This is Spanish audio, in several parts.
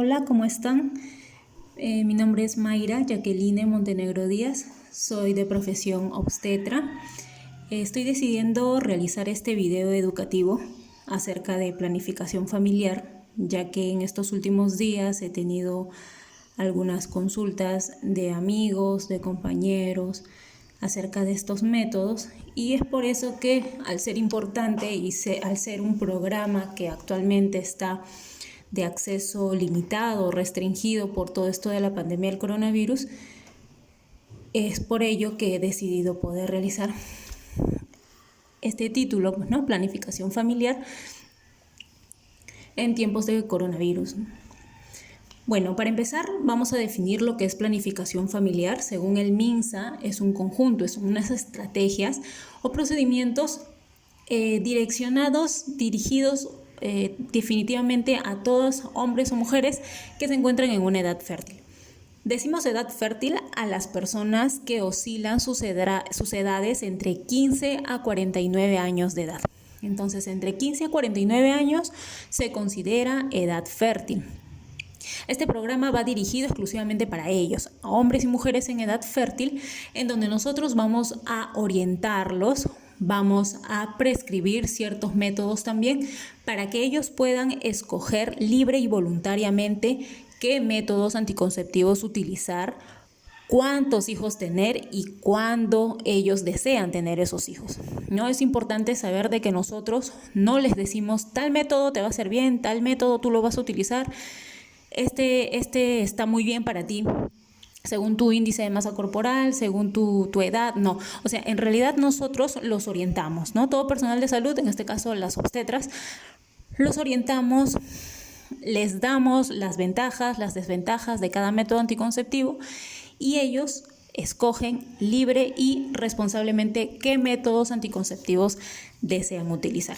Hola, ¿cómo están? Mi nombre es Mayra Jacqueline Montenegro Díaz, soy de profesión obstetra. Estoy decidiendo realizar este video educativo acerca de planificación familiar, ya que en estos últimos días he tenido algunas consultas de amigos, de compañeros, acerca de estos métodos, y es por eso que al ser importante y al ser un programa que actualmente está de acceso limitado, restringido por todo esto de la pandemia del coronavirus, es por ello que he decidido poder realizar este título, ¿no? Planificación familiar en tiempos de coronavirus. Bueno, para empezar vamos a definir lo que es planificación familiar. Según el MINSA, es un conjunto, son unas estrategias o procedimientos dirigidos definitivamente a todos, hombres o mujeres que se encuentran en una edad fértil. Decimos edad fértil a las personas que oscilan sus edades entre 15 a 49 años de edad. Entonces, entre 15 a 49 años se considera edad fértil. Este programa va dirigido exclusivamente para ellos, a hombres y mujeres en edad fértil, en donde nosotros vamos a orientarlos, vamos a prescribir ciertos métodos también para que ellos puedan escoger libre y voluntariamente qué métodos anticonceptivos utilizar, cuántos hijos tener y cuándo ellos desean tener esos hijos. No es importante saber de que nosotros no les decimos tal método te va a hacer bien, tal método tú lo vas a utilizar, este está muy bien para ti, según tu índice de masa corporal, según tu edad, no. O sea, en realidad nosotros los orientamos, ¿no? Todo personal de salud, en este caso las obstetras, los orientamos, les damos las ventajas, las desventajas de cada método anticonceptivo y ellos escogen libre y responsablemente qué métodos anticonceptivos desean utilizar.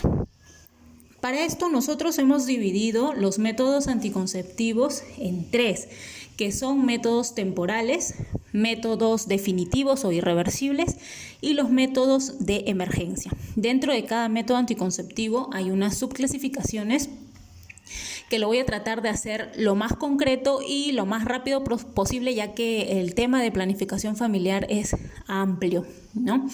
Para esto nosotros hemos dividido los métodos anticonceptivos en 3, que son métodos temporales, métodos definitivos o irreversibles y los métodos de emergencia. Dentro de cada método anticonceptivo hay unas subclasificaciones que lo voy a tratar de hacer lo más concreto y lo más rápido posible, ya que el tema de planificación familiar es amplio, ¿no?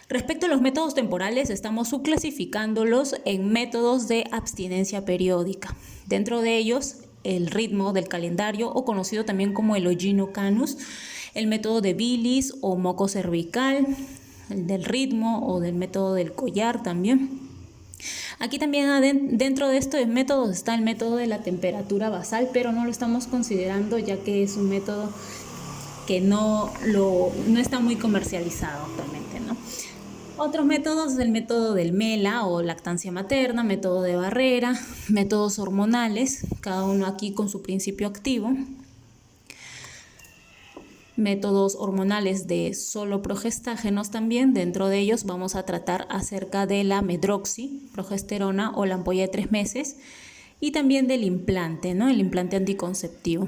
Respecto a los métodos temporales, estamos subclasificándolos en métodos de abstinencia periódica. Dentro de ellos, el ritmo del calendario, o conocido también como el Ogino Canus, el método de bilis o moco cervical, el del ritmo o del método del collar también. Aquí también dentro de estos métodos está el método de la temperatura basal, pero no lo estamos considerando ya que es un método que no está muy comercializado actualmente, ¿no? Otros métodos, el método del MELA o lactancia materna, método de barrera, métodos hormonales, cada uno aquí con su principio activo. Métodos hormonales de solo progestágenos también, dentro de ellos vamos a tratar acerca de la medroxiprogesterona o la ampolla de 3 meses y también del implante, ¿no? El implante anticonceptivo.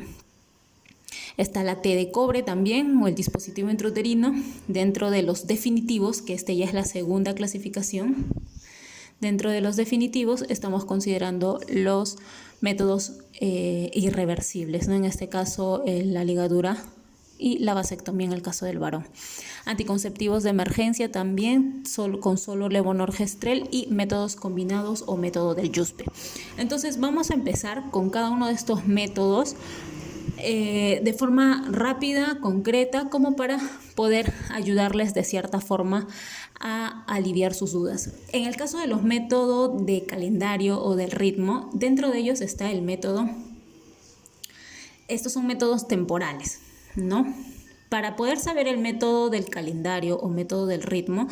Está la T de cobre también, o el dispositivo intrauterino, dentro de los definitivos, que ya es la segunda clasificación. Dentro de los definitivos estamos considerando los métodos irreversibles, ¿no? En este caso la ligadura y la vasectomía en el caso del varón. Anticonceptivos de emergencia también, con solo levonorgestrel y métodos combinados o método del Yuspe. Entonces vamos a empezar con cada uno de estos métodos de forma rápida, concreta, como para poder ayudarles de cierta forma a aliviar sus dudas. En el caso de los métodos de calendario o del ritmo, dentro de ellos está el método, estos son métodos temporales, ¿no? Para poder saber el método del calendario o método del ritmo,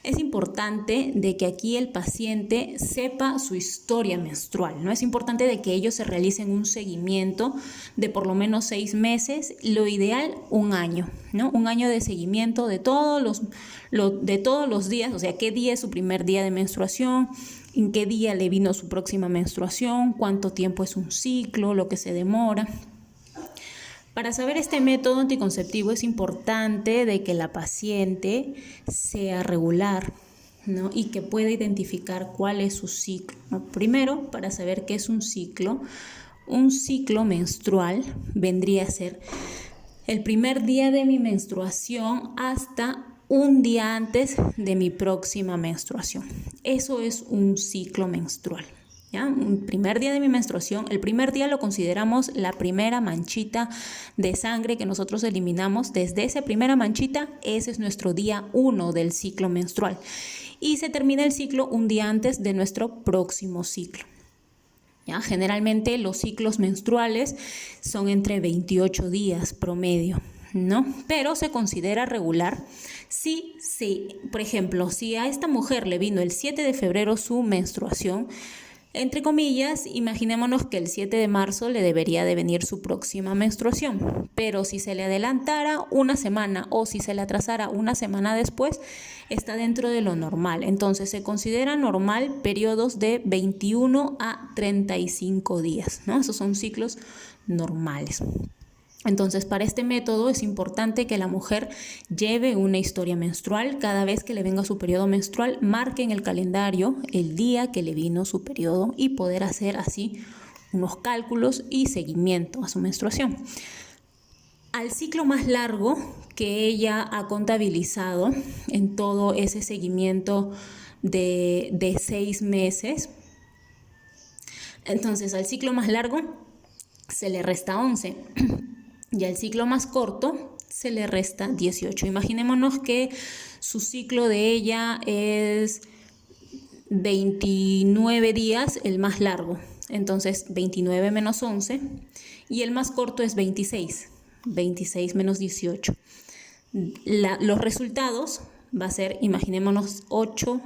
es importante de que aquí el paciente sepa su historia menstrual, ¿no? Es importante de que ellos se realicen un seguimiento de por lo menos 6 meses, lo ideal 1 año, ¿no? 1 año de seguimiento de todos los días, o sea, qué día es su primer día de menstruación, en qué día le vino su próxima menstruación, cuánto tiempo es un ciclo, lo que se demora. Para saber este método anticonceptivo es importante de que la paciente sea regular, ¿no? Y que pueda identificar cuál es su ciclo, ¿no? Primero, para saber qué es un ciclo, Un ciclo menstrual vendría a ser el primer día de mi menstruación hasta un día antes de mi próxima menstruación. Eso es un ciclo menstrual. ¿Ya? Un primer día de mi menstruación, el primer día lo consideramos la primera manchita de sangre que nosotros eliminamos. Desde esa primera manchita, ese es nuestro día 1 del ciclo menstrual. Y se termina el ciclo un día antes de nuestro próximo ciclo. ¿Ya? Generalmente los ciclos menstruales son entre 28 días promedio, ¿no? Pero se considera regular si, por ejemplo, si a esta mujer le vino el 7 de febrero su menstruación, entre comillas, imaginémonos que el 7 de marzo le debería de venir su próxima menstruación, pero si se le adelantara una semana o si se le atrasara una semana después, está dentro de lo normal. Entonces se considera normal periodos de 21 a 35 días, ¿no? Esos son ciclos normales. Entonces, para este método es importante que la mujer lleve una historia menstrual. Cada vez que le venga su periodo menstrual, marque en el calendario el día que le vino su periodo y poder hacer así unos cálculos y seguimiento a su menstruación. Al ciclo más largo que ella ha contabilizado en todo ese seguimiento de 6 meses, entonces al ciclo más largo se le resta 11. Y al ciclo más corto se le resta 18. Imaginémonos que su ciclo de ella es 29 días, el más largo. Entonces 29 menos 11 y el más corto es 26. 26 menos 18. Los resultados va a ser, imaginémonos, 8.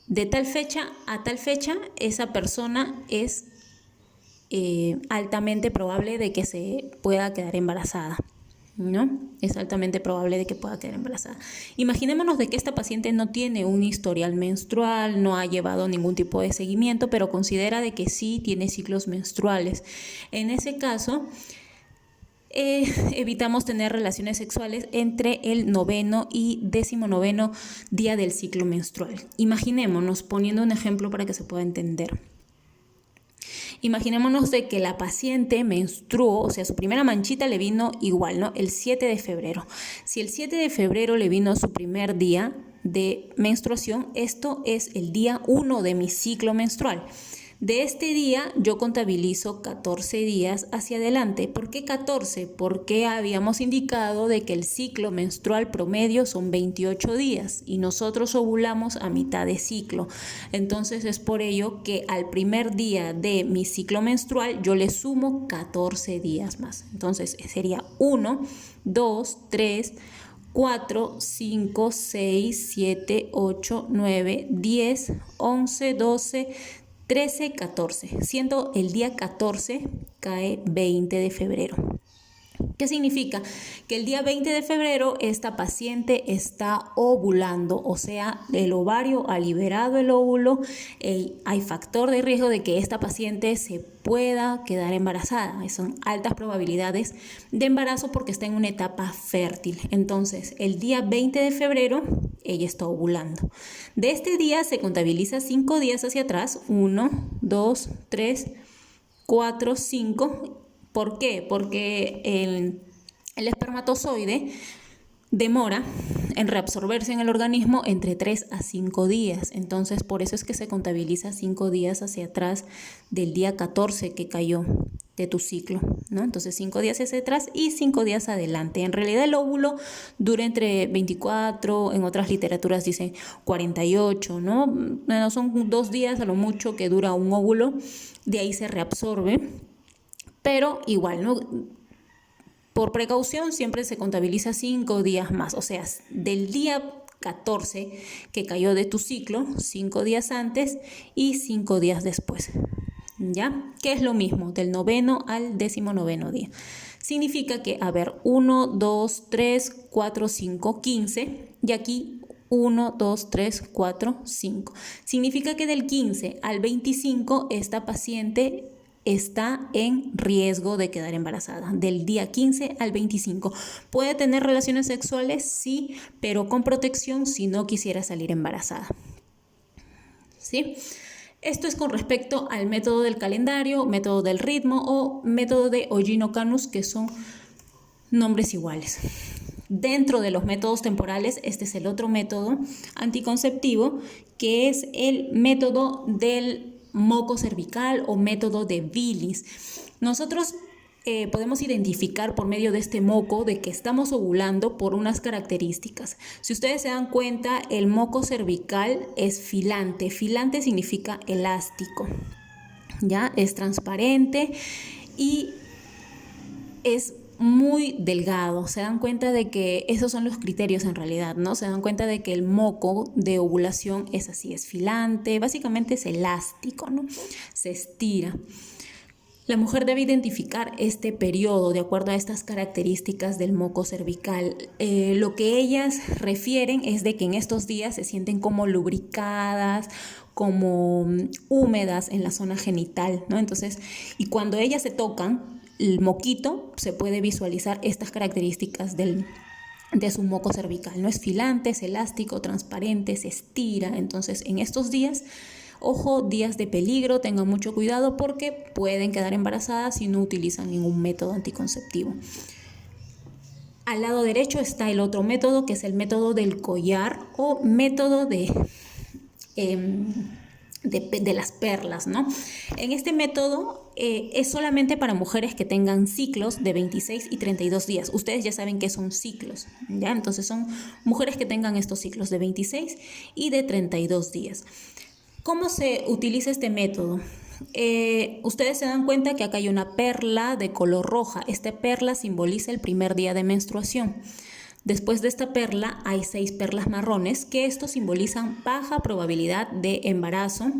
De tal fecha a tal fecha, esa persona es altamente probable de que se pueda quedar embarazada, ¿no? Es altamente probable de que pueda quedar embarazada. Imaginémonos de que esta paciente no tiene un historial menstrual, no ha llevado ningún tipo de seguimiento, pero considera de que sí tiene ciclos menstruales. En ese caso, evitamos tener relaciones sexuales entre el 9º y 19º día del ciclo menstrual. Imaginémonos, poniendo un ejemplo para que se pueda entender. Imaginémonos de que la paciente menstruó, o sea, su primera manchita le vino igual, ¿no? El 7 de febrero. Si el 7 de febrero le vino su primer día de menstruación, esto es el día 1 de mi ciclo menstrual. De este día yo contabilizo 14 días hacia adelante. ¿Por qué 14? Porque habíamos indicado de que el ciclo menstrual promedio son 28 días y nosotros ovulamos a mitad de ciclo. Entonces es por ello que al primer día de mi ciclo menstrual yo le sumo 14 días más. Entonces sería 1, 2, 3, 4, 5, 6, 7, 8, 9, 10, 11, 12, 13, 14, siendo el día 14 cae 20 de febrero. ¿Qué significa? Que el día 20 de febrero esta paciente está ovulando, o sea, el ovario ha liberado el óvulo, hay factor de riesgo de que esta paciente se pueda quedar embarazada. Son altas probabilidades de embarazo porque está en una etapa fértil. Entonces, el día 20 de febrero ella está ovulando. De este día se contabiliza 5 días hacia atrás, 1, 2, 3, 4, 5. ¿Por qué? Porque el espermatozoide demora en reabsorberse en el organismo entre 3 a 5 días. Entonces, por eso es que se contabiliza 5 días hacia atrás del día 14 que cayó de tu ciclo, ¿no? Entonces, 5 días hacia atrás y 5 días adelante. En realidad, el óvulo dura entre 24, en otras literaturas dicen 48, ¿no? Bueno, son 2 días a lo mucho que dura un óvulo. De ahí se reabsorbe. Pero igual, ¿no? Por precaución siempre se contabiliza 5 días más, o sea, del día 14 que cayó de tu ciclo, 5 días antes y 5 días después, ¿ya? Que es lo mismo, del 9º al 19º día. Significa que, 1, 2, 3, 4, 5, 15, y aquí 1, 2, 3, 4, 5. Significa que del 15 al 25 esta paciente está en riesgo de quedar embarazada. Del día 15 al 25. ¿Puede tener relaciones sexuales? Sí, pero con protección si no quisiera salir embarazada. ¿Sí? Esto es con respecto al método del calendario, método del ritmo o método de Ollino-Canus, que son nombres iguales. Dentro de los métodos temporales, este es el otro método anticonceptivo, que es el método del moco cervical o método de Willis. Nosotros podemos identificar por medio de este moco de que estamos ovulando por unas características. Si ustedes se dan cuenta, el moco cervical es filante. Filante significa elástico, ¿ya? Es transparente y es muy delgado. Se dan cuenta de que esos son los criterios en realidad, ¿no? Se dan cuenta de que el moco de ovulación es así, es filante, básicamente es elástico, ¿no? Se estira. La mujer debe identificar este periodo de acuerdo a estas características del moco cervical. Lo que ellas refieren es de que en estos días se sienten como lubricadas, como húmedas en la zona genital, ¿no? Entonces, y cuando ellas se tocan el moquito, se puede visualizar estas características de su moco cervical, ¿no? Es filante, es elástico, transparente, se estira. Entonces, en estos días, ojo, días de peligro, tengan mucho cuidado porque pueden quedar embarazadas si no utilizan ningún método anticonceptivo. Al lado derecho está el otro método, que es el método del collar o método de las perlas, ¿no? En este método es solamente para mujeres que tengan ciclos de 26 y 32 días. Ustedes ya saben que son ciclos, ¿ya? Entonces son mujeres que tengan estos ciclos de 26 y de 32 días. ¿Cómo se utiliza este método? Ustedes se dan cuenta que acá hay una perla de color roja. Esta perla simboliza el primer día de menstruación. Después de esta perla hay 6 perlas marrones, que esto simbolizan baja probabilidad de embarazo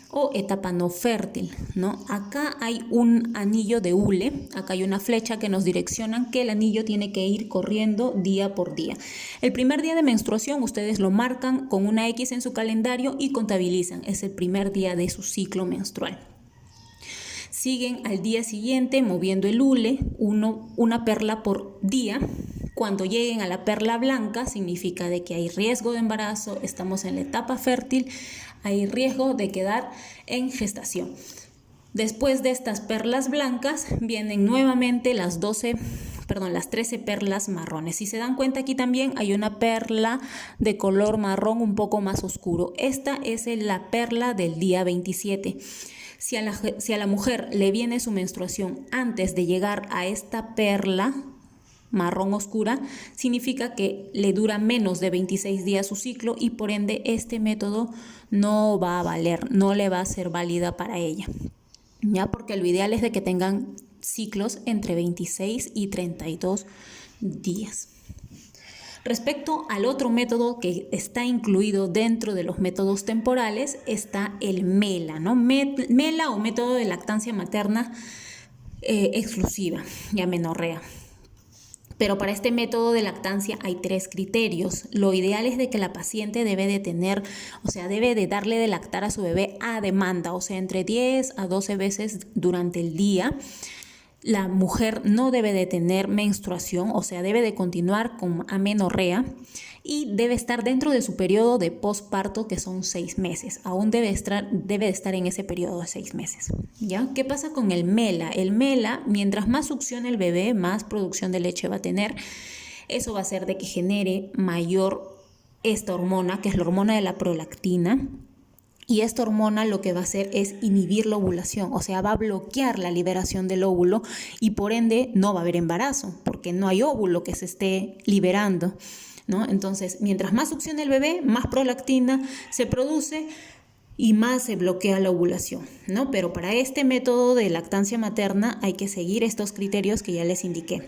o etapa no fértil, ¿no? Acá hay un anillo de hule, acá hay una flecha que nos direccionan que el anillo tiene que ir corriendo día por día. El primer día de menstruación ustedes lo marcan con una X en su calendario y contabilizan, es el primer día de su ciclo menstrual. Siguen al día siguiente moviendo el hule, una perla por día. Cuando lleguen a la perla blanca, significa de que hay riesgo de embarazo, estamos en la etapa fértil, hay riesgo de quedar en gestación. Después de estas perlas blancas, vienen nuevamente las 13 perlas marrones. Si se dan cuenta, aquí también hay una perla de color marrón un poco más oscuro. Esta es la perla del día 27. Si a la mujer le viene su menstruación antes de llegar a esta perla marrón oscura, significa que le dura menos de 26 días su ciclo y por ende este método no va a valer, no le va a ser válida para ella, ¿ya? Porque lo ideal es de que tengan ciclos entre 26 y 32 días. Respecto al otro método que está incluido dentro de los métodos temporales está el MELA, ¿no? MELA o método de lactancia materna exclusiva y amenorrea. Pero para este método de lactancia hay 3 criterios. Lo ideal es de que la paciente debe de darle de lactar a su bebé a demanda, o sea, entre 10 a 12 veces durante el día. La mujer no debe de tener menstruación, o sea, debe de continuar con amenorrea y debe estar dentro de su periodo de posparto, que son 6 meses. Aún debe de estar en ese periodo de 6 meses. ¿Ya? ¿Qué pasa con el MELA? El MELA, mientras más succione el bebé, más producción de leche va a tener. Eso va a hacer de que genere mayor esta hormona, que es la hormona de la prolactina. Y esta hormona lo que va a hacer es inhibir la ovulación, o sea, va a bloquear la liberación del óvulo y por ende no va a haber embarazo, porque no hay óvulo que se esté liberando, ¿no? Entonces, mientras más succiona el bebé, más prolactina se produce y más se bloquea la ovulación, ¿no? Pero para este método de lactancia materna hay que seguir estos criterios que ya les indiqué.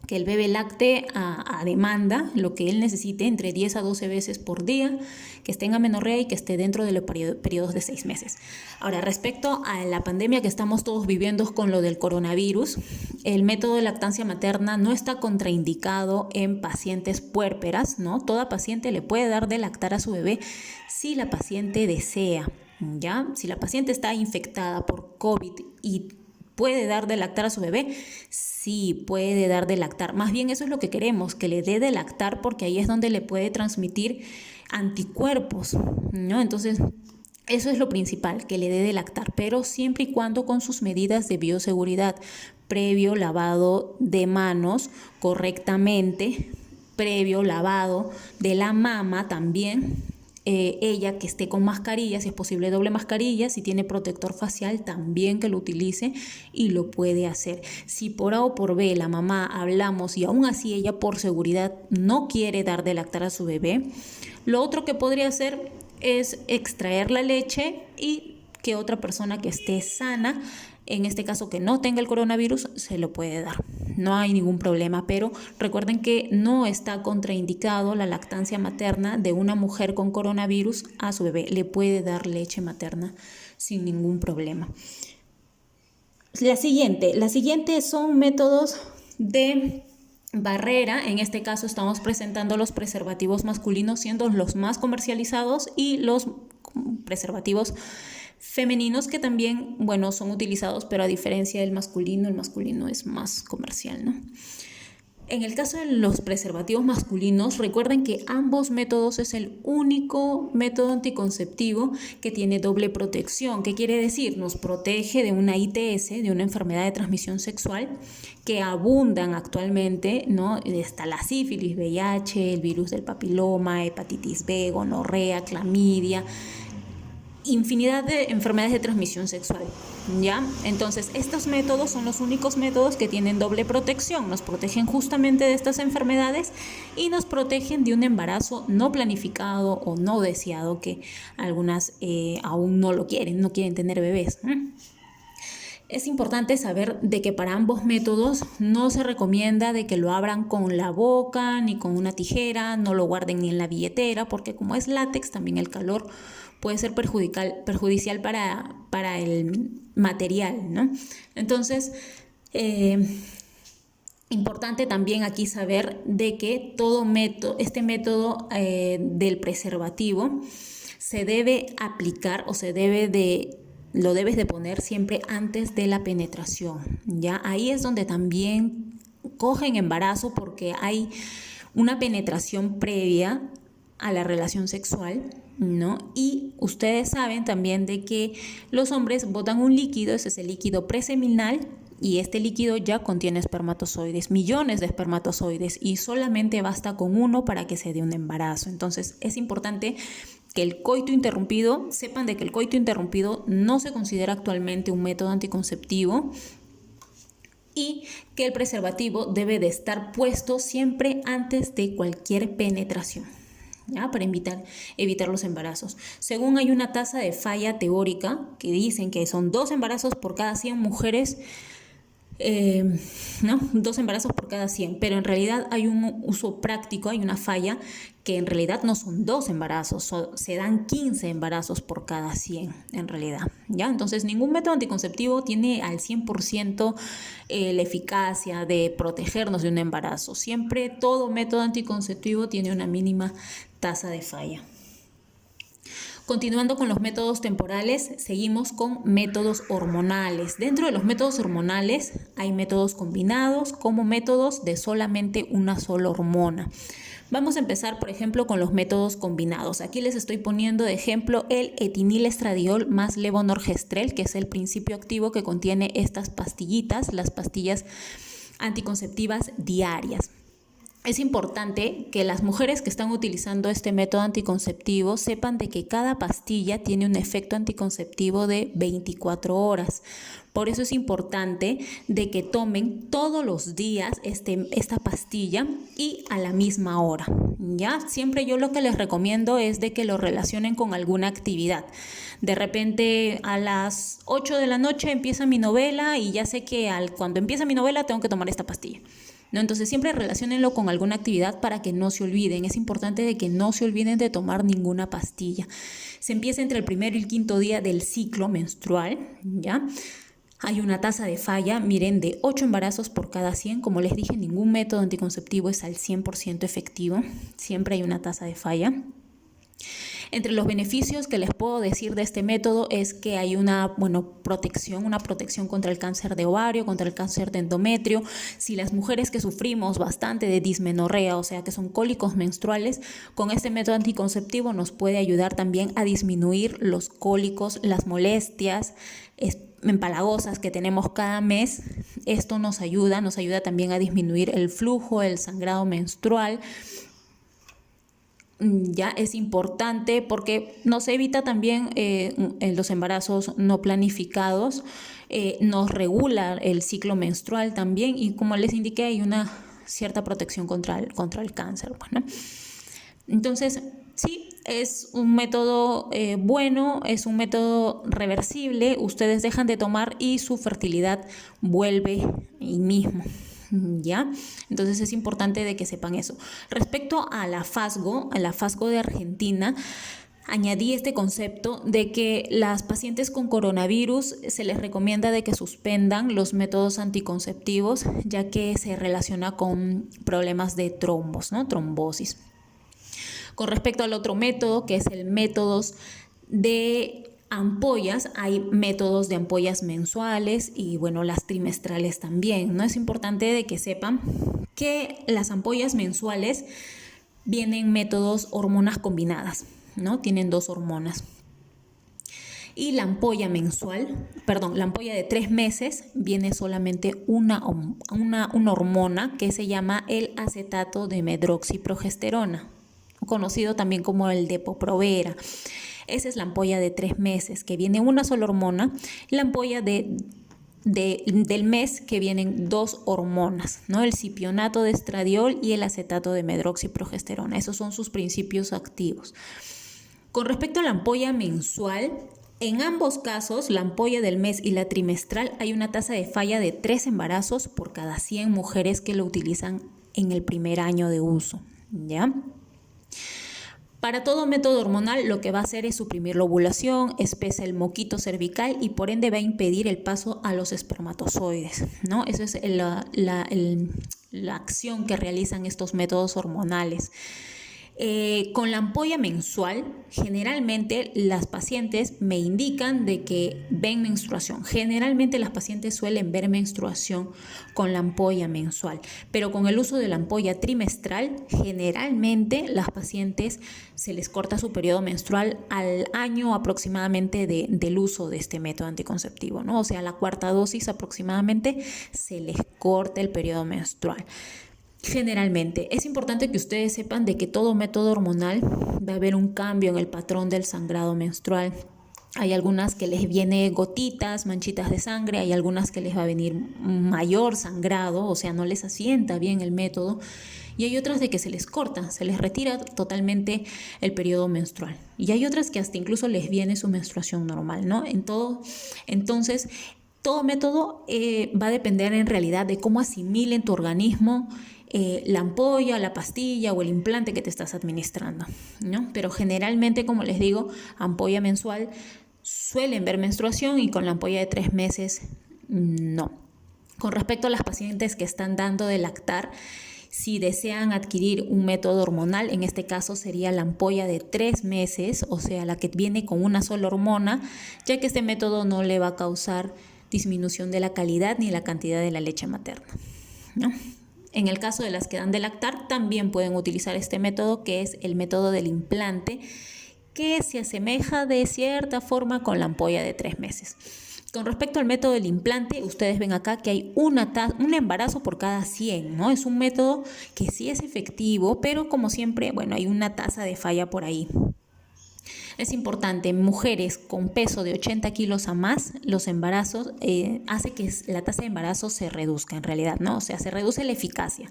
Que el bebé lacte a demanda, lo que él necesite, entre 10 a 12 veces por día, que esté en amenorrea y que esté dentro de los periodos de 6 meses. Ahora, respecto a la pandemia que estamos todos viviendo con lo del coronavirus, el método de lactancia materna no está contraindicado en pacientes puérperas, ¿no? Toda paciente le puede dar de lactar a su bebé si la paciente desea, ¿ya? Si la paciente está infectada por COVID y ¿puede dar de lactar a su bebé? Sí, puede dar de lactar. Más bien eso es lo que queremos, que le dé de lactar porque ahí es donde le puede transmitir anticuerpos, ¿no? Entonces, Eso es lo principal, que le dé de lactar, pero siempre y cuando con sus medidas de bioseguridad, previo lavado de manos correctamente, previo lavado de la mama también. Ella que esté con mascarilla, si es posible doble mascarilla, si tiene protector facial también que lo utilice y lo puede hacer. Si por A o por B la mamá hablamos y aún así ella por seguridad no quiere dar de lactar a su bebé, lo otro que podría hacer es extraer la leche y que otra persona que esté sana, en este caso que no tenga el coronavirus, se lo puede dar. No hay ningún problema, pero recuerden que no está contraindicado la lactancia materna de una mujer con coronavirus a su bebé. Le puede dar leche materna sin ningún problema. La siguiente son métodos de barrera. En este caso estamos presentando los preservativos masculinos siendo los más comercializados y los preservativos femeninos que también, bueno, son utilizados, pero a diferencia del masculino, el masculino es más comercial, ¿no? En el caso de los preservativos masculinos, recuerden que ambos métodos es el único método anticonceptivo que tiene doble protección. ¿Qué quiere decir? Nos protege de una ITS, de una enfermedad de transmisión sexual, que abundan actualmente, ¿no? Está la sífilis, VIH, el virus del papiloma, hepatitis B, gonorrea, clamidia, infinidad de enfermedades de transmisión sexual, ¿ya? Entonces, estos métodos son los únicos métodos que tienen doble protección. Nos protegen justamente de estas enfermedades y nos protegen de un embarazo no planificado o no deseado, que algunas aún no lo quieren, no quieren tener bebés. Es importante saber de que para ambos métodos no se recomienda de que lo abran con la boca ni con una tijera, no lo guarden ni en la billetera, porque como es látex, también el calor puede ser perjudicial para el material, ¿no? Entonces, importante también aquí saber de que este método del preservativo se debe aplicar o lo debes de poner siempre antes de la penetración, ¿ya? Ahí es donde también cogen embarazo porque hay una penetración previa a la relación sexual, ¿no? Y ustedes saben también de que los hombres botan un líquido, ese es el líquido preseminal, y este líquido ya contiene espermatozoides, millones de espermatozoides, y solamente basta con uno para que se dé un embarazo. Entonces es importante que el coito interrumpido, sepan de que el coito interrumpido no se considera actualmente un método anticonceptivo y que el preservativo debe de estar puesto siempre antes de cualquier penetración, ¿ya? Para evitar los embarazos. Según hay una tasa de falla teórica que dicen que son 2 embarazos por cada 100 mujeres, ¿no? 2 embarazos por cada 100, pero en realidad hay un uso práctico, hay una falla que en realidad no son 2 embarazos, se dan 15 embarazos por cada 100 en realidad, ¿ya? Entonces ningún método anticonceptivo tiene al 100% la eficacia de protegernos de un embarazo. Siempre todo método anticonceptivo tiene una mínima tasa de falla. Continuando con los métodos temporales, seguimos con métodos hormonales. Dentro de los métodos hormonales hay métodos combinados como métodos de solamente una sola hormona. Vamos a empezar, por ejemplo, con los métodos combinados. Aquí les estoy poniendo de ejemplo el etinilestradiol más levonorgestrel, que es el principio activo que contiene estas pastillitas, las pastillas anticonceptivas diarias. Es importante que las mujeres que están utilizando este método anticonceptivo sepan de que cada pastilla tiene un efecto anticonceptivo de 24 horas. Por eso es importante de que tomen todos los días esta pastilla y a la misma hora, ¿ya? Siempre yo lo que les recomiendo es de que lo relacionen con alguna actividad. De repente a las 8 de la noche empieza mi novela y ya sé que cuando empieza mi novela tengo que tomar esta pastilla, ¿no? Entonces siempre relaciónenlo con alguna actividad para que no se olviden. Es importante de que no se olviden de tomar ninguna pastilla. Se empieza entre el 1er y el 5.º día del ciclo menstrual, ¿ya? Hay una tasa de falla, miren, de 8 embarazos por cada 100. Como les dije, ningún método anticonceptivo es al 100% efectivo. Siempre hay una tasa de falla. Entre los beneficios que les puedo decir de este método es que hay una protección contra el cáncer de ovario, contra el cáncer de endometrio. Si las mujeres que sufrimos bastante de dismenorrea, o sea que son cólicos menstruales, con este método anticonceptivo nos puede ayudar también a disminuir los cólicos, las molestias empalagosas que tenemos cada mes. Esto nos ayuda también a disminuir el flujo, el sangrado menstrual. Ya es importante porque nos evita también los embarazos no planificados, nos regula el ciclo menstrual también, y como les indiqué hay una cierta protección contra el cáncer. Bueno, entonces sí, es un método bueno, es un método reversible. Ustedes dejan de tomar y su fertilidad vuelve ahí mismo. ¿Ya? Entonces es importante de que sepan eso. Respecto a la FASGO de Argentina, añadí este concepto de que las pacientes con coronavirus se les recomienda de que suspendan los métodos anticonceptivos, ya que se relaciona con problemas de trombos, ¿no? Trombosis. Con respecto al otro método, que es el método de ampollas, hay métodos de ampollas mensuales y bueno, las trimestrales también, ¿no? Es importante de que sepan que las ampollas mensuales vienen métodos hormonas combinadas, ¿no? Tienen 2 hormonas. Y la ampolla de 3 meses viene solamente una hormona que se llama el acetato de medroxiprogesterona, conocido también como el Depo-Provera. Esa es la ampolla de 3 meses, que viene una sola hormona. La ampolla del mes, que vienen 2 hormonas, ¿no? El cipionato de estradiol y el acetato de medroxiprogesterona. Esos son sus principios activos. Con respecto a la ampolla mensual, en ambos casos, la ampolla del mes y la trimestral, hay una tasa de falla de 3 embarazos por cada 100 mujeres que lo utilizan en el primer año de uso, ¿ya? Para todo método hormonal lo que va a hacer es suprimir la ovulación, espesa el moquito cervical y por ende va a impedir el paso a los espermatozoides, ¿no? Esa es la acción que realizan estos métodos hormonales. Con la ampolla mensual, generalmente las pacientes me indican de que ven menstruación. Generalmente las pacientes suelen ver menstruación con la ampolla mensual, pero con el uso de la ampolla trimestral, generalmente las pacientes se les corta su periodo menstrual al año aproximadamente del uso de este método anticonceptivo, ¿no? O sea, a la 4ª dosis aproximadamente se les corta el periodo menstrual. Generalmente, es importante que ustedes sepan de que todo método hormonal va a haber un cambio en el patrón del sangrado menstrual. Hay algunas que les viene gotitas, manchitas de sangre, hay algunas que les va a venir mayor sangrado, o sea, no les asienta bien el método, y hay otras de que se les corta, se les retira totalmente el periodo menstrual. Y hay otras que hasta incluso les viene su menstruación normal, ¿no? Entonces, todo método va a depender en realidad de cómo asimile en tu organismo la ampolla, la pastilla o el implante que te estás administrando, ¿no? Pero generalmente, como les digo, ampolla mensual suelen ver menstruación y con la ampolla de 3 meses no. Con respecto a las pacientes que están dando de lactar, si desean adquirir un método hormonal, en este caso sería la ampolla de 3 meses, o sea, la que viene con una sola hormona, ya que este método no le va a causar disminución de la calidad ni la cantidad de la leche materna, ¿no? En el caso de las que dan de lactar, también pueden utilizar este método, que es el método del implante, que se asemeja de cierta forma con la ampolla de 3 meses. Con respecto al método del implante, ustedes ven acá que hay un embarazo por cada 100, ¿no? Es un método que sí es efectivo, pero como siempre, bueno, hay una tasa de falla por ahí. Es importante, mujeres con peso de 80 kilos a más, los embarazos hace que la tasa de embarazo se reduzca en realidad, ¿no? O sea, se reduce la eficacia.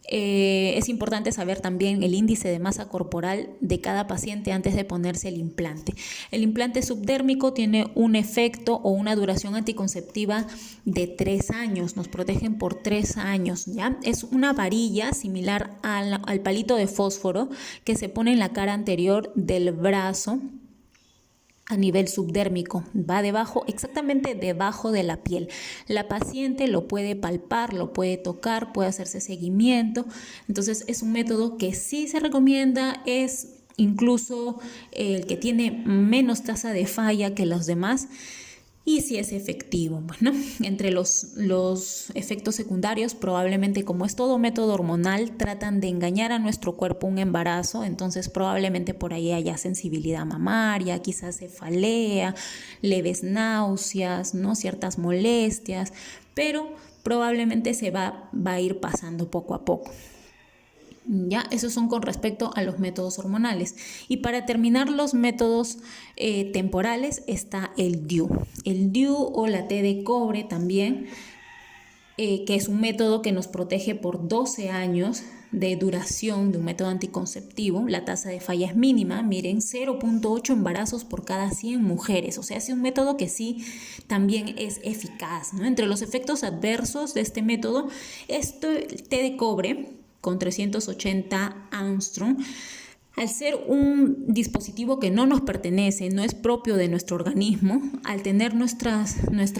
Es importante saber también el índice de masa corporal de cada paciente antes de ponerse el implante. El implante subdérmico tiene un efecto o una duración anticonceptiva de 3 años, nos protegen por 3 años, ¿ya? Es una varilla similar al palito de fósforo que se pone en la cara anterior del brazo a nivel subdérmico, va debajo, exactamente debajo de la piel. La paciente lo puede palpar, lo puede tocar, puede hacerse seguimiento. Entonces es un método que sí se recomienda, es incluso el que tiene menos tasa de falla que los demás, y si es efectivo. Bueno, entre los efectos secundarios, probablemente, como es todo método hormonal, tratan de engañar a nuestro cuerpo un embarazo, entonces probablemente por ahí haya sensibilidad mamaria, quizás cefalea, leves náuseas, ¿no? Ciertas molestias, pero probablemente se va a ir pasando poco a poco. Ya, esos son con respecto a los métodos hormonales. Y para terminar los métodos temporales está el DIU. El DIU o la T de cobre también, que es un método que nos protege por 12 años de duración de un método anticonceptivo. La tasa de falla es mínima, miren, 0.8 embarazos por cada 100 mujeres. O sea, es un método que sí también es eficaz, ¿no? Entre los efectos adversos de este método, T de cobre con 380 Armstrong, al ser un dispositivo que no nos pertenece, no es propio de nuestro organismo, al tener nuestra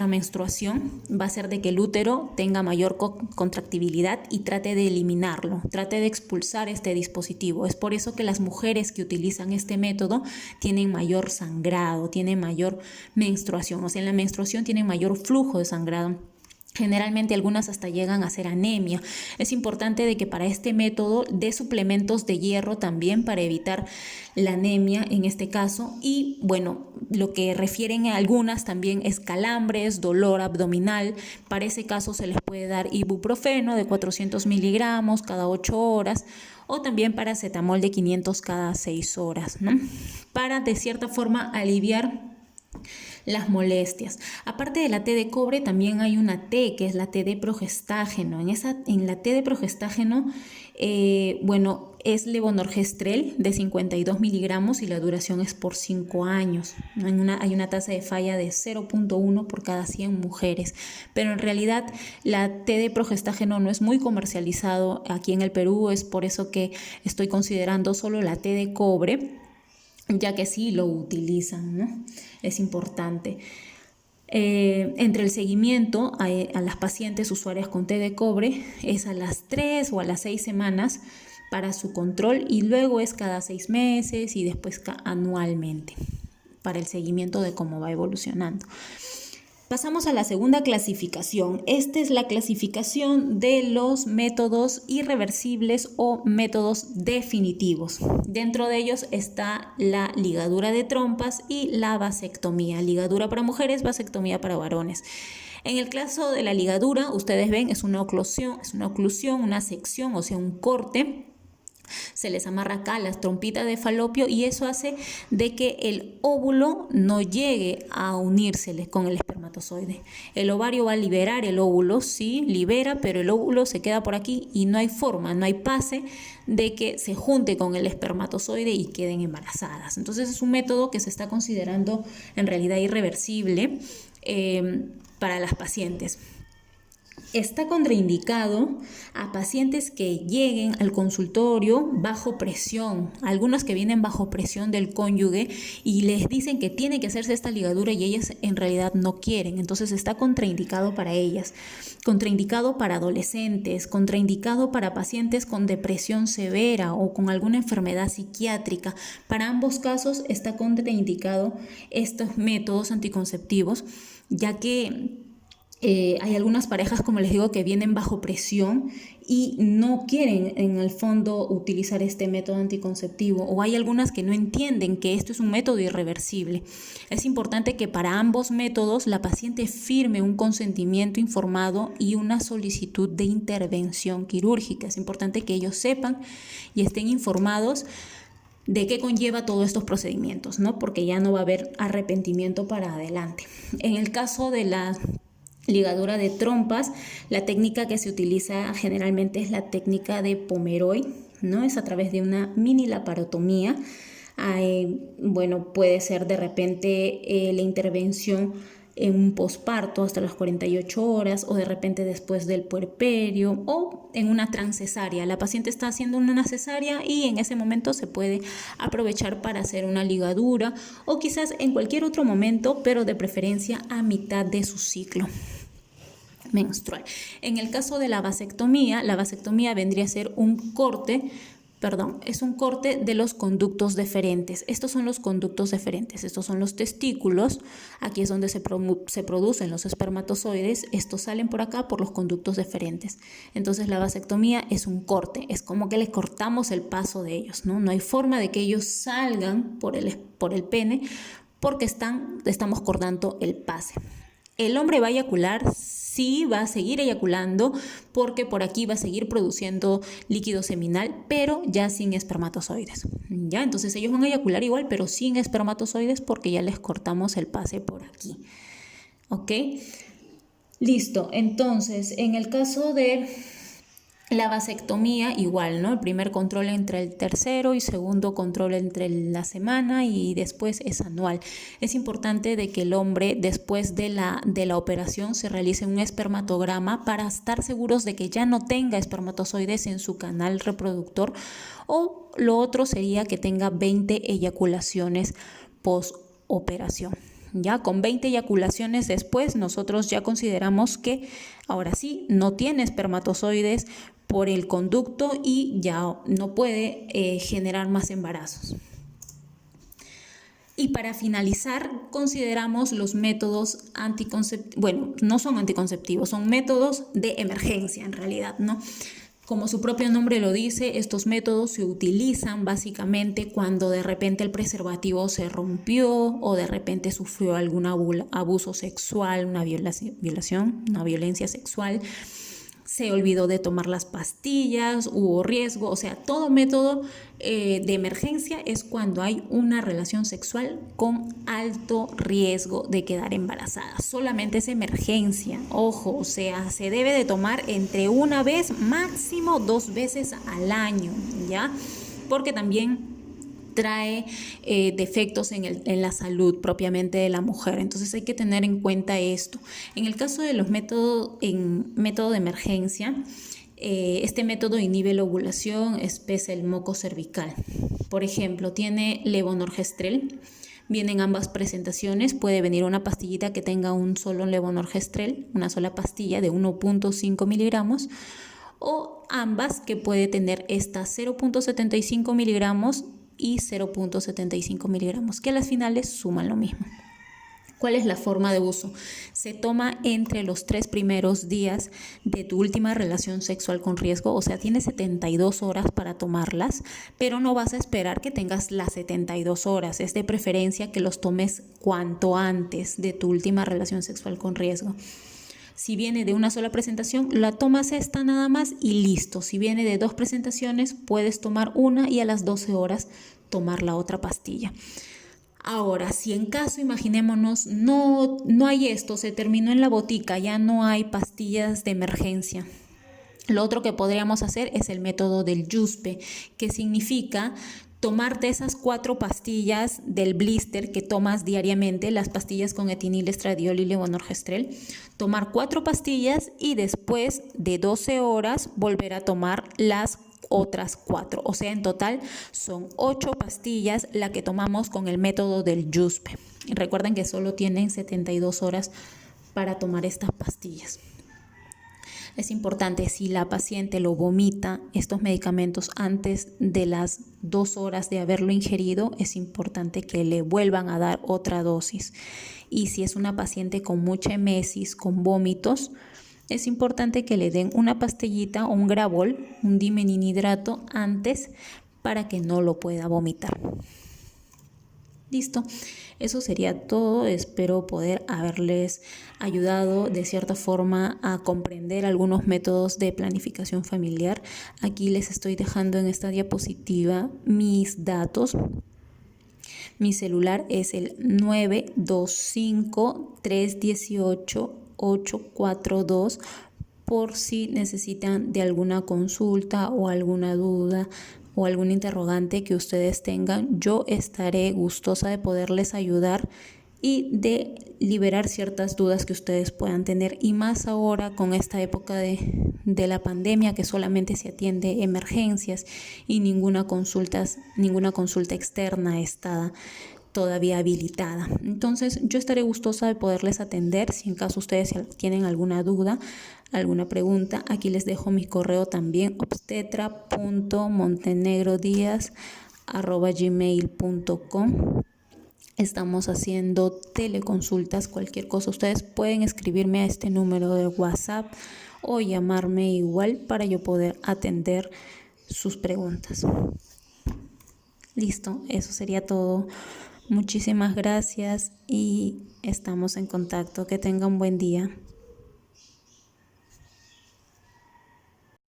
menstruación, va a hacer de que el útero tenga mayor contractibilidad y trate de eliminarlo, trate de expulsar este dispositivo. Es por eso que las mujeres que utilizan este método tienen mayor sangrado, tienen mayor menstruación, o sea, en la menstruación tienen mayor flujo de sangrado. Generalmente algunas hasta llegan a hacer anemia. Es importante de que para este método dé suplementos de hierro también para evitar la anemia en este caso. Y bueno, lo que refieren a algunas también es calambres, dolor abdominal. Para ese caso se les puede dar ibuprofeno de 400 miligramos cada 8 horas o también paracetamol de 500 cada 6 horas, ¿no? Para de cierta forma aliviar las molestias. Aparte de la T de cobre, también hay una T que es la T de progestágeno. En la T de progestágeno, es levonorgestrel de 52 miligramos y la duración es por 5 años. Hay una tasa de falla de 0.1 por cada 100 mujeres. Pero en realidad la T de progestágeno no es muy comercializado aquí en el Perú. Es por eso que estoy considerando solo la T de cobre, ya que sí lo utilizan, ¿no? Es importante. Entre el seguimiento a las pacientes usuarias con T de cobre es a las 3 o a las 6 semanas para su control y luego es cada 6 meses y después anualmente para el seguimiento de cómo va evolucionando. Pasamos a la segunda clasificación. Esta es la clasificación de los métodos irreversibles o métodos definitivos. Dentro de ellos está la ligadura de trompas y la vasectomía. Ligadura para mujeres, vasectomía para varones. En el caso de la ligadura, ustedes ven, es una oclusión, una sección, o sea, un corte. Se les amarra acá las trompitas de falopio y eso hace de que el óvulo no llegue a unírseles con el espermatozoide. El ovario va a liberar el óvulo, sí, libera, pero el óvulo se queda por aquí y no hay forma, no hay pase de que se junte con el espermatozoide y queden embarazadas. Entonces es un método que se está considerando en realidad irreversible para las pacientes. Está contraindicado a pacientes que lleguen al consultorio bajo presión, algunos que vienen bajo presión del cónyuge y les dicen que tiene que hacerse esta ligadura y ellas en realidad no quieren, entonces está contraindicado para ellas, contraindicado para adolescentes, contraindicado para pacientes con depresión severa o con alguna enfermedad psiquiátrica. Para ambos casos está contraindicado estos métodos anticonceptivos, ya que hay algunas parejas, como les digo, que vienen bajo presión y no quieren en el fondo utilizar este método anticonceptivo, o hay algunas que no entienden que esto es un método irreversible. Es importante que para ambos métodos la paciente firme un consentimiento informado y una solicitud de intervención quirúrgica. Es importante que ellos sepan y estén informados de qué conlleva todos estos procedimientos, ¿no? Porque ya no va a haber arrepentimiento para adelante. En el caso de la ligadura de trompas, la técnica que se utiliza generalmente es la técnica de Pomeroy, ¿no? Es a través de una mini laparotomía. Puede ser de repente la intervención en un posparto hasta las 48 horas o de repente después del puerperio o en una transcesárea. La paciente está haciendo una cesárea y en ese momento se puede aprovechar para hacer una ligadura o quizás en cualquier otro momento, pero de preferencia a mitad de su ciclo menstrual. En el caso de la vasectomía vendría a ser un corte es un corte de los conductos deferentes. Estos son los conductos deferentes, estos son los testículos, aquí es donde se producen los espermatozoides, estos salen por acá por los conductos deferentes. Entonces la vasectomía es un corte, es como que le cortamos el paso de ellos, ¿no? No hay forma de que ellos salgan por el pene porque estamos cortando el pase. El hombre va a eyacular, sí va a seguir eyaculando porque por aquí va a seguir produciendo líquido seminal, pero ya sin espermatozoides. ¿Ya? Entonces ellos van a eyacular igual, pero sin espermatozoides porque ya les cortamos el pase por aquí. ¿Ok? Listo. Entonces, en el caso de la vasectomía, igual, ¿no? El primer control entre el tercero y segundo control entre la semana y después es anual. Es importante de que el hombre después de la operación se realice un espermatograma para estar seguros de que ya no tenga espermatozoides en su canal reproductor, o lo otro sería que tenga 20 eyaculaciones post-operación. Ya con 20 eyaculaciones después nosotros ya consideramos que ahora sí no tiene espermatozoides por el conducto y ya no puede generar más embarazos. Y para finalizar, consideramos los métodos anticonceptivos, bueno, no son anticonceptivos, son métodos de emergencia en realidad, ¿no? Como su propio nombre lo dice, estos métodos se utilizan básicamente cuando de repente el preservativo se rompió o de repente sufrió algún abuso sexual, una violación, una violencia sexual, se olvidó de tomar las pastillas, hubo riesgo, o sea, todo método de emergencia es cuando hay una relación sexual con alto riesgo de quedar embarazada. Solamente es emergencia, ojo, o sea, se debe de tomar entre una vez, máximo 2 veces al año, ¿ya? Porque también trae defectos en la salud propiamente de la mujer. Entonces hay que tener en cuenta esto. En el caso de los método de emergencia, este método inhibe la ovulación, espesa el moco cervical. Por ejemplo, tiene levonorgestrel. Vienen ambas presentaciones. Puede venir una pastillita que tenga un solo levonorgestrel, una sola pastilla de 1.5 miligramos, o ambas que puede tener esta 0.75 miligramos y 0.75 miligramos, que a las finales suman lo mismo. ¿Cuál es la forma de uso? Se toma entre los 3 primeros días de tu última relación sexual con riesgo, o sea, tienes 72 horas para tomarlas, pero no vas a esperar que tengas las 72 horas. Es de preferencia que los tomes cuanto antes de tu última relación sexual con riesgo. Si viene de una sola presentación, la tomas esta nada más y listo. Si viene de 2 presentaciones, puedes tomar una y a las 12 horas tomar la otra pastilla. Ahora, si en caso, imaginémonos, no hay esto, se terminó en la botica, ya no hay pastillas de emergencia. Lo otro que podríamos hacer es el método del yuspe, que significa tomarte esas 4 pastillas del blister que tomas diariamente, las pastillas con etinil, estradiol y levonorgestrel, tomar 4 pastillas y después de 12 horas volver a tomar las otras 4. O sea, en total son 8 pastillas la que tomamos con el método del yuspe. Recuerden que solo tienen 72 horas para tomar estas pastillas. Es importante, si la paciente lo vomita, estos medicamentos antes de las 2 horas de haberlo ingerido, es importante que le vuelvan a dar otra dosis. Y si es una paciente con mucha emesis, con vómitos, es importante que le den una pastillita o un Gravol, un dimeninhidrato antes para que no lo pueda vomitar. Listo, eso sería todo. Espero poder haberles ayudado de cierta forma a comprender algunos métodos de planificación familiar. Aquí les estoy dejando en esta diapositiva mis datos. Mi celular es el 925-318-842 por si necesitan de alguna consulta o alguna duda o algún interrogante que ustedes tengan. Yo estaré gustosa de poderles ayudar y de liberar ciertas dudas que ustedes puedan tener, y más ahora con esta época de la pandemia, que solamente se atiende emergencias y ninguna consulta externa está todavía habilitada. Entonces, yo estaré gustosa de poderles atender si en caso ustedes tienen alguna duda, alguna pregunta. Aquí les dejo mi correo también, obstetra.montenegrodíaz@gmail.com. Estamos haciendo teleconsultas, cualquier cosa. Ustedes pueden escribirme a este número de WhatsApp o llamarme igual para yo poder atender sus preguntas. Listo, eso sería todo. Muchísimas gracias y estamos en contacto. Que tengan un buen día.